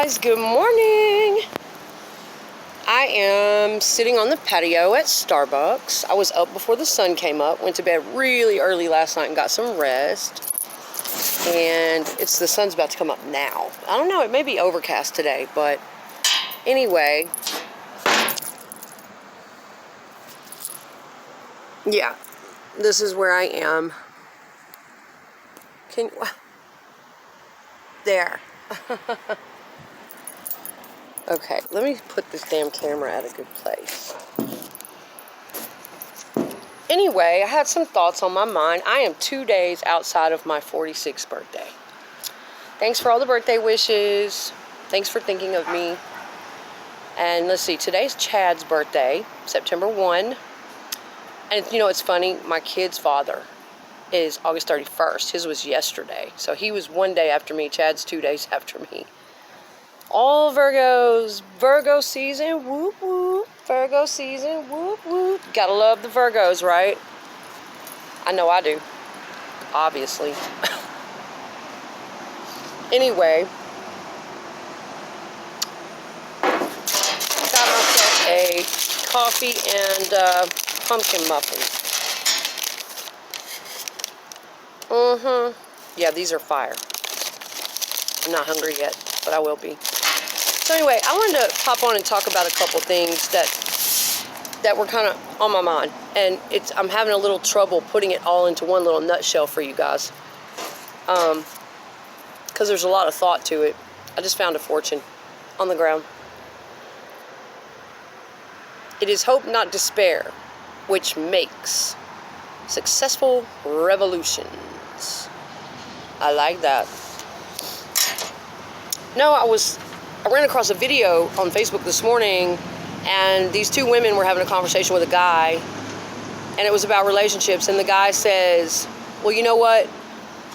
guys, good morning. I am sitting on the patio at Starbucks. I was up before the sun came up, went to bed really early last night and got some rest. And the sun's about to come up now. I don't know, it may be overcast today, but anyway. Yeah, this is where I am. There. Okay, let me put this damn camera at a good place. Anyway, I had some thoughts on my mind. I am 2 days outside of my 46th birthday. Thanks for all the birthday wishes. Thanks for thinking of me. And let's see, today's Chad's birthday, September 1. And you know, it's funny, my kid's father is August 31st. His was yesterday. So he was 1 day after me. Chad's 2 days after me. All Virgos. Virgo season. Whoop, whoop. Virgo season. Whoop, whoop. Gotta love the Virgos, right? I know I do. Obviously. Anyway. Got myself a coffee and pumpkin muffin. Yeah, these are fire. I'm not hungry yet, but I will be. So anyway, I wanted to pop on and talk about a couple things that were kind of on my mind. And I'm having a little trouble putting it all into one little nutshell for you guys. Because there's a lot of thought to it. I just found a fortune on the ground. It is hope, not despair, which makes successful revolutions. I like that. No, I ran across a video on Facebook this morning, and these two women were having a conversation with a guy, and it was about relationships, and the guy says, well, you know what?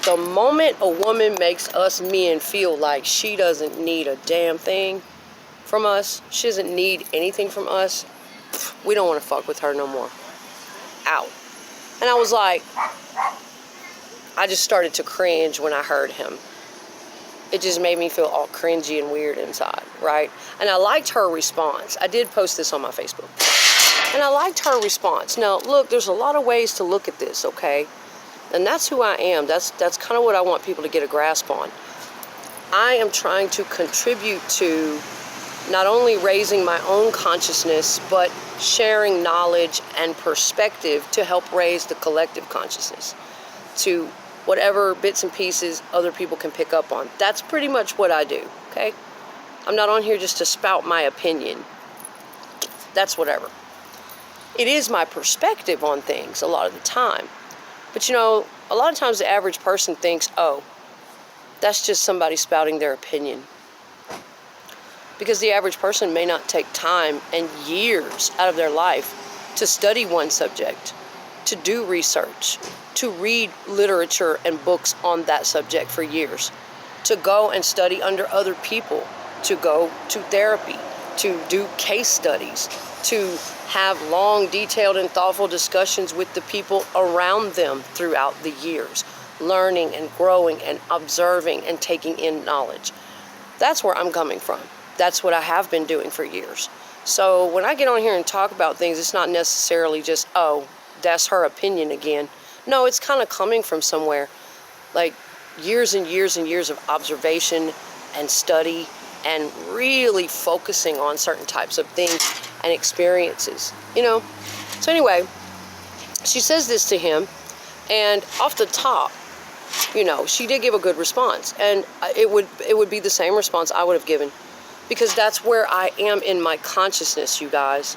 The moment a woman makes us men feel like she doesn't need a damn thing from us, she doesn't need anything from us, we don't want to fuck with her no more. Out. And I was like, I just started to cringe when I heard him. It just made me feel all cringy and weird inside, right? And I liked her response. I did post this on my Facebook. And I liked her response. Now, look, there's a lot of ways to look at this, okay? And that's who I am. That's kind of what I want people to get a grasp on. I am trying to contribute to not only raising my own consciousness, but sharing knowledge and perspective to help raise the collective consciousness to whatever bits and pieces other people can pick up on. That's pretty much what I do, okay? I'm not on here just to spout my opinion. That's whatever. It is my perspective on things a lot of the time. But you know, a lot of times the average person thinks, oh, that's just somebody spouting their opinion. Because the average person may not take time and years out of their life to study one subject, to do research, to read literature and books on that subject for years, to go and study under other people, to go to therapy, to do case studies, to have long, detailed, and thoughtful discussions with the people around them throughout the years, learning and growing and observing and taking in knowledge. That's where I'm coming from. That's what I have been doing for years. So when I get on here and talk about things, it's not necessarily just, oh, that's her opinion again. No, it's kind of coming from somewhere. Like years and years and years of observation and study and really focusing on certain types of things and experiences, you know? So anyway, she says this to him, and off the top, you know, she did give a good response. And it would be the same response I would have given, because that's where I am in my consciousness, you guys.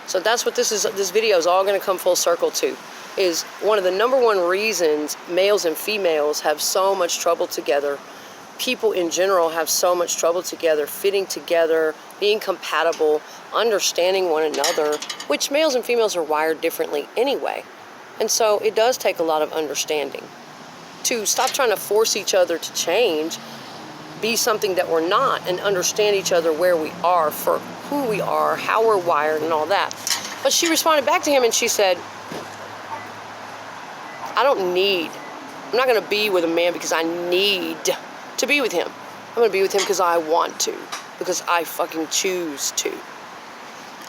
So that's what this video is all going to come full circle to, is one of the number one reasons males and females have so much trouble together. People in general have so much trouble together, fitting together, being compatible, understanding one another, which males and females are wired differently anyway. And so it does take a lot of understanding to stop trying to force each other to change, be something that we're not, and understand each other where we are, for who we are, how we're wired, and all that. But she responded back to him and she said, I'm not going to be with a man because I need to be with him. I'm going to be with him because I want to, because I fucking choose to.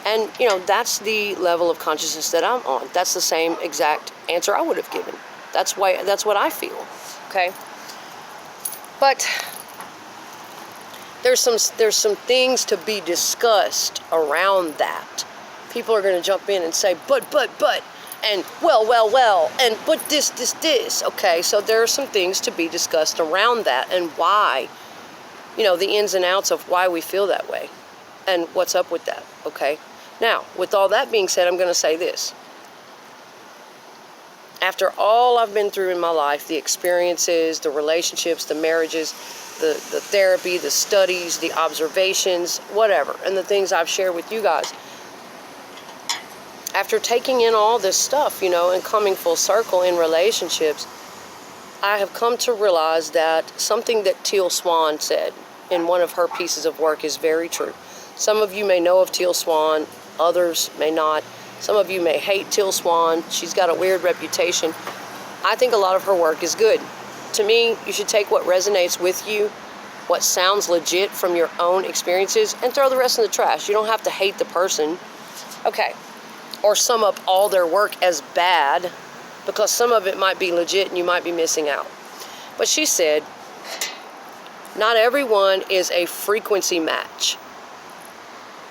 And, you know, that's the level of consciousness that I'm on. That's the same exact answer I would have given. That's what I feel, okay? But there's some things to be discussed around that. People are going to jump in and say, but, and well, and but this. Okay, so there are some things to be discussed around that and why, you know, the ins and outs of why we feel that way and what's up with that, okay? Now, with all that being said, I'm going to say this. After all I've been through in my life, the experiences, the relationships, the marriages, the therapy, the studies, the observations, whatever, and the things I've shared with you guys, after taking in all this stuff, you know, and coming full circle in relationships, I have come to realize that something that Teal Swan said in one of her pieces of work is very true. Some of you may know of Teal Swan, others may not. Some of you may hate Teal Swan. She's got a weird reputation. I think a lot of her work is good. To me, you should take what resonates with you, what sounds legit from your own experiences, and throw the rest in the trash. You don't have to hate the person. Okay. Or sum up all their work as bad, because some of it might be legit and you might be missing out. But she said, not everyone is a frequency match.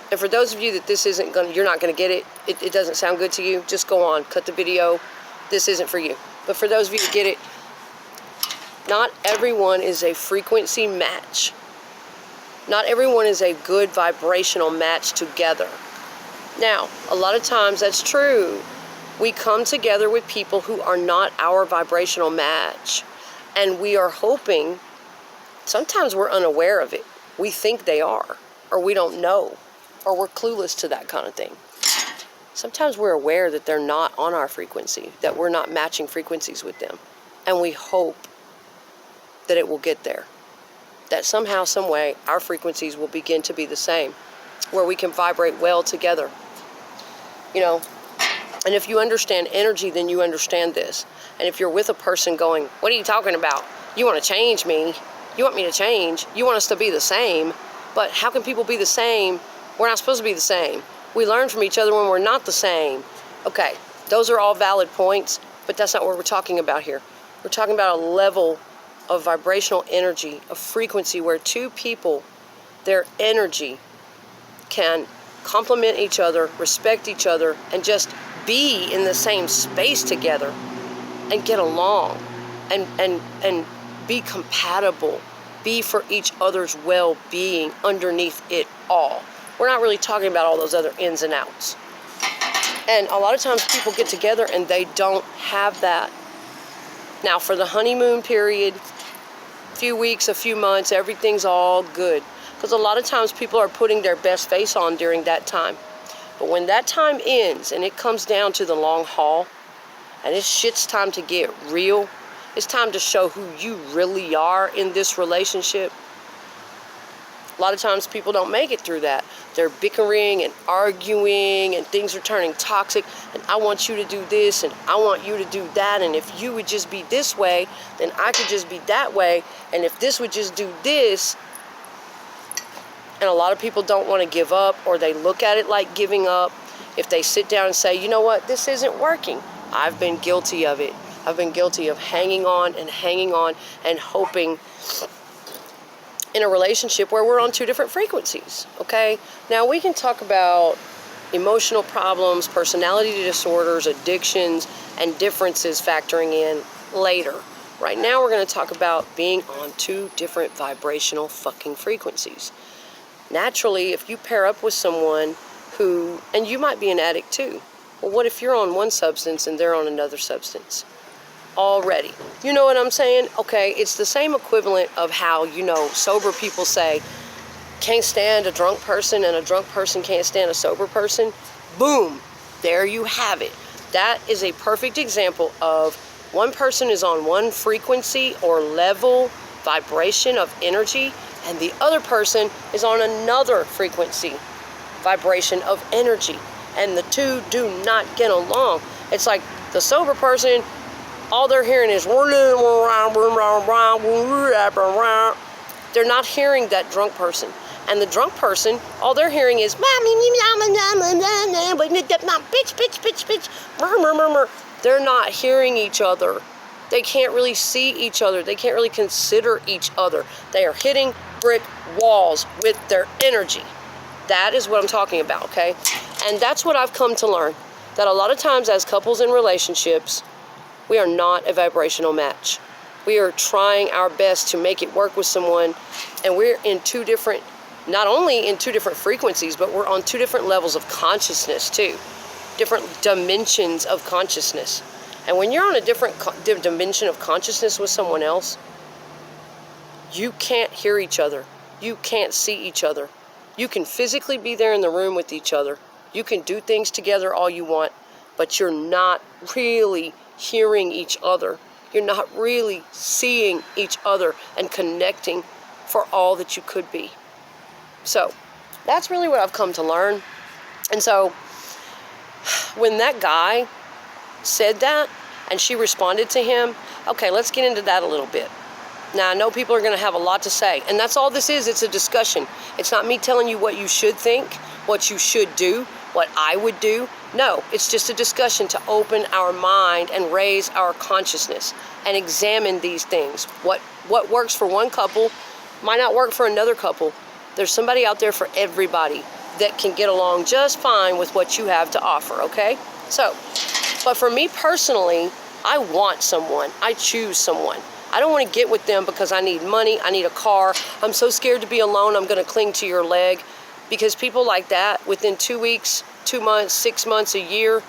And for those of you that this isn't going, you're not going to get it, it doesn't sound good to you, just go on, cut the video. This isn't for you. But for those of you that get it, not everyone is a frequency match. Not everyone is a good vibrational match together. Now, a lot of times that's true. We come together with people who are not our vibrational match. And we are hoping, sometimes we're unaware of it. We think they are, or we don't know, or we're clueless to that kind of thing. Sometimes we're aware that they're not on our frequency, that we're not matching frequencies with them. And we hope that it will get there. That somehow, some way, our frequencies will begin to be the same, where we can vibrate well together. You know, and if you understand energy, then you understand this. And if you're with a person going, what are you talking about? You want to change me? You want me to change? You want us to be the same? But how can people be the same? We're not supposed to be the same. We learn from each other when we're not the same. Okay, those are all valid points, but that's not what we're talking about here. We're talking about a level of vibrational energy, a frequency where two people, their energy can complement each other, respect each other, and just be in the same space together and get along and be compatible, be for each other's well-being underneath it all. We're not really talking about all those other ins and outs. And a lot of times people get together and they don't have that. Now, for the honeymoon period, a few weeks, a few months, everything's all good. Because a lot of times people are putting their best face on during that time. But when that time ends and it comes down to the long haul, and it's shit's time to get real, it's time to show who you really are in this relationship. A lot of times people don't make it through that. They're bickering and arguing and things are turning toxic, and I want you to do this and I want you to do that, and if you would just be this way, then I could just be that way, and if this would just do this. And a lot of people don't want to give up, or they look at it like giving up. If they sit down and say, you know what, this isn't working. I've been guilty of it. I've been guilty of hanging on and hoping in a relationship where we're on two different frequencies, okay? Now, we can talk about emotional problems, personality disorders, addictions, and differences factoring in later. Right now, we're going to talk about being on two different vibrational fucking frequencies. Naturally, if you pair up with someone who, and you might be an addict too, well, what if you're on one substance and they're on another substance already? You know what I'm saying? Okay, it's the same equivalent of how, you know, sober people say, can't stand a drunk person and a drunk person can't stand a sober person. Boom, there you have it. That is a perfect example of one person is on one frequency or level, vibration of energy, and the other person is on another frequency, vibration of energy. And the two do not get along. It's like the sober person, all they're hearing is, They're not hearing that drunk person. And the drunk person, all they're hearing is, bitch, murmur. They're not hearing each other. They can't really see each other. They can't really consider each other. They are hitting brick walls with their energy. That is what I'm talking about, okay? And that's what I've come to learn. That a lot of times as couples in relationships, we are not a vibrational match. We are trying our best to make it work with someone, and we're in two different, not only in two different frequencies, but we're on two different levels of consciousness too. Different dimensions of consciousness. And when you're on a different dimension of consciousness with someone else, you can't hear each other. You can't see each other. You can physically be there in the room with each other. You can do things together all you want, but you're not really hearing each other. You're not really seeing each other and connecting for all that you could be. So that's really what I've come to learn. And so when that guy said that and she responded to him, okay, let's get into that a little bit. Now, I know people are going to have a lot to say, and that's all this is. It's a discussion. It's not me telling you what you should think, what you should do, what I would do. No, it's just a discussion to open our mind and raise our consciousness and examine these things. What works for one couple might not work for another couple. There's somebody out there for everybody that can get along just fine with what you have to offer, okay? So, but for me personally, I want someone. I choose someone. I don't want to get with them because I need money, I need a car. I'm so scared to be alone, I'm going to cling to your leg. Because people like that, within 2 weeks, 2 months, 6 months, a year,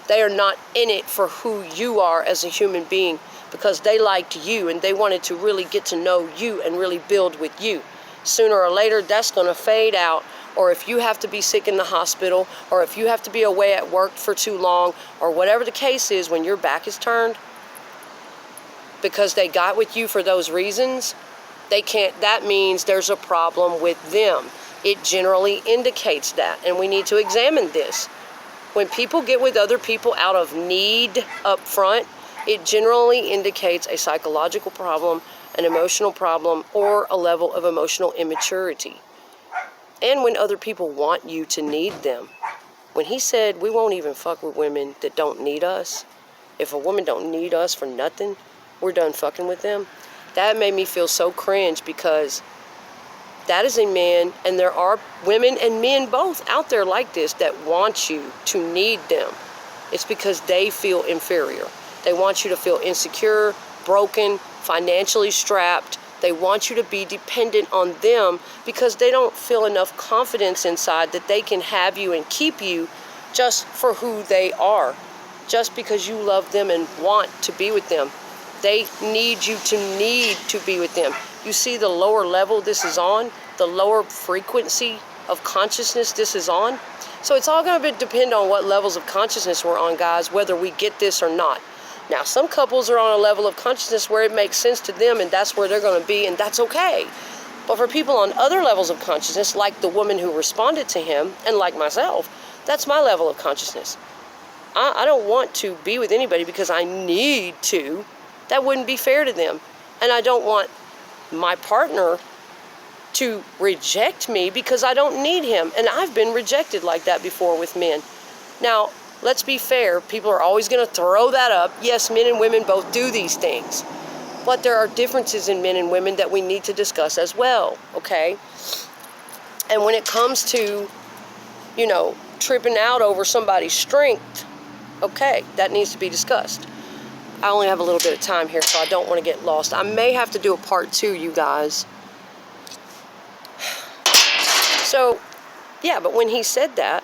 they are not in it for who you are as a human being, because they liked you and they wanted to really get to know you and really build with you. Sooner or later, that's going to fade out. Or if you have to be sick in the hospital, or if you have to be away at work for too long, or whatever the case is, when your back is turned, because they got with you for those reasons, they can't, that means there's a problem with them. It generally indicates that, and we need to examine this. When people get with other people out of need up front, it generally indicates a psychological problem, an emotional problem, or a level of emotional immaturity. And when other people want you to need them. When he said, we won't even fuck with women that don't need us. If a woman don't need us for nothing, we're done fucking with them. That made me feel so cringe, because that is a man, and there are women and men both out there like this that want you to need them. It's because they feel inferior. They want you to feel insecure, broken, financially strapped. They want you to be dependent on them because they don't feel enough confidence inside that they can have you and keep you just for who they are, just because you love them and want to be with them. They need you to need to be with them. You see the lower level this is on, the lower frequency of consciousness this is on. So it's all going to depend on what levels of consciousness we're on, guys, whether we get this or not. Now, some couples are on a level of consciousness where it makes sense to them, and that's where they're going to be, and that's okay. But for people on other levels of consciousness, like the woman who responded to him, and like myself, that's my level of consciousness. I don't want to be with anybody because I need to. That wouldn't be fair to them. And I don't want my partner to reject me because I don't need him. And I've been rejected like that before with men. Now, let's be fair. People are always going to throw that up. Yes, men and women both do these things. But there are differences in men and women that we need to discuss as well, okay? And when it comes to, you know, tripping out over somebody's strength, okay, that needs to be discussed. I only have a little bit of time here, so I don't want to get lost. I may have to do a part 2, you guys. So, yeah, but when he said that,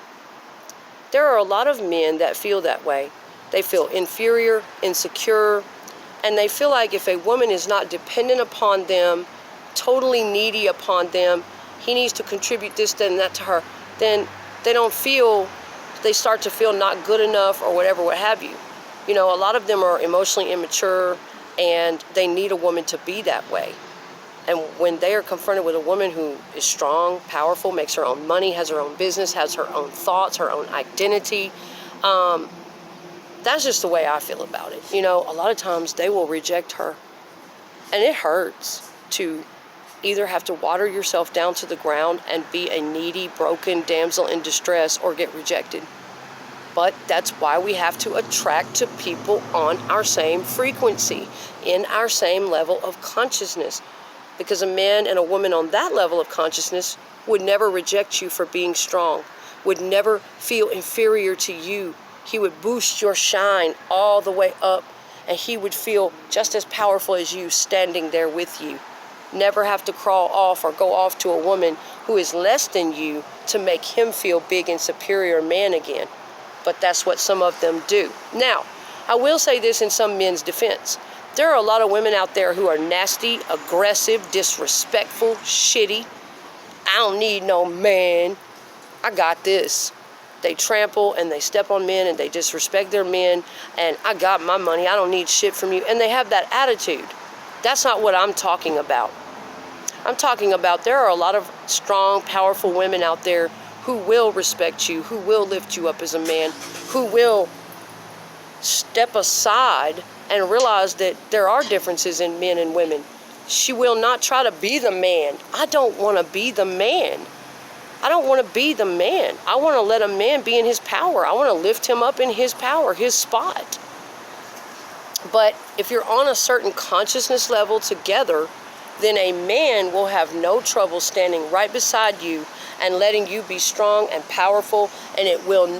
there are a lot of men that feel that way. They feel inferior, insecure, and they feel like if a woman is not dependent upon them, totally needy upon them, he needs to contribute this, then that to her, then they start to feel not good enough or whatever, what have you. You know, a lot of them are emotionally immature, and they need a woman to be that way. And when they are confronted with a woman who is strong, powerful, makes her own money, has her own business, has her own thoughts, her own identity, that's just the way I feel about it. You know, a lot of times they will reject her. And it hurts to either have to water yourself down to the ground and be a needy, broken damsel in distress or get rejected. But that's why we have to attract to people on our same frequency, in our same level of consciousness. Because a man and a woman on that level of consciousness would never reject you for being strong, would never feel inferior to you. He would boost your shine all the way up, and he would feel just as powerful as you standing there with you. Never have to crawl off or go off to a woman who is less than you to make him feel big and superior man again. But that's what some of them do. Now, I will say this in some men's defense. There are a lot of women out there who are nasty, aggressive, disrespectful, shitty. I don't need no man. I got this. They trample and they step on men and they disrespect their men, and I got my money. I don't need shit from you. And they have that attitude. That's not what I'm talking about. I'm talking about there are a lot of strong, powerful women out there who will respect you, who will lift you up as a man, who will step aside and realize that there are differences in men and women. She will not try to be the man. I don't want to be the man. I don't want to be the man. I want to let a man be in his power. I want to lift him up in his power, his spot. But if you're on a certain consciousness level together, then a man will have no trouble standing right beside you and letting you be strong and powerful, and it will not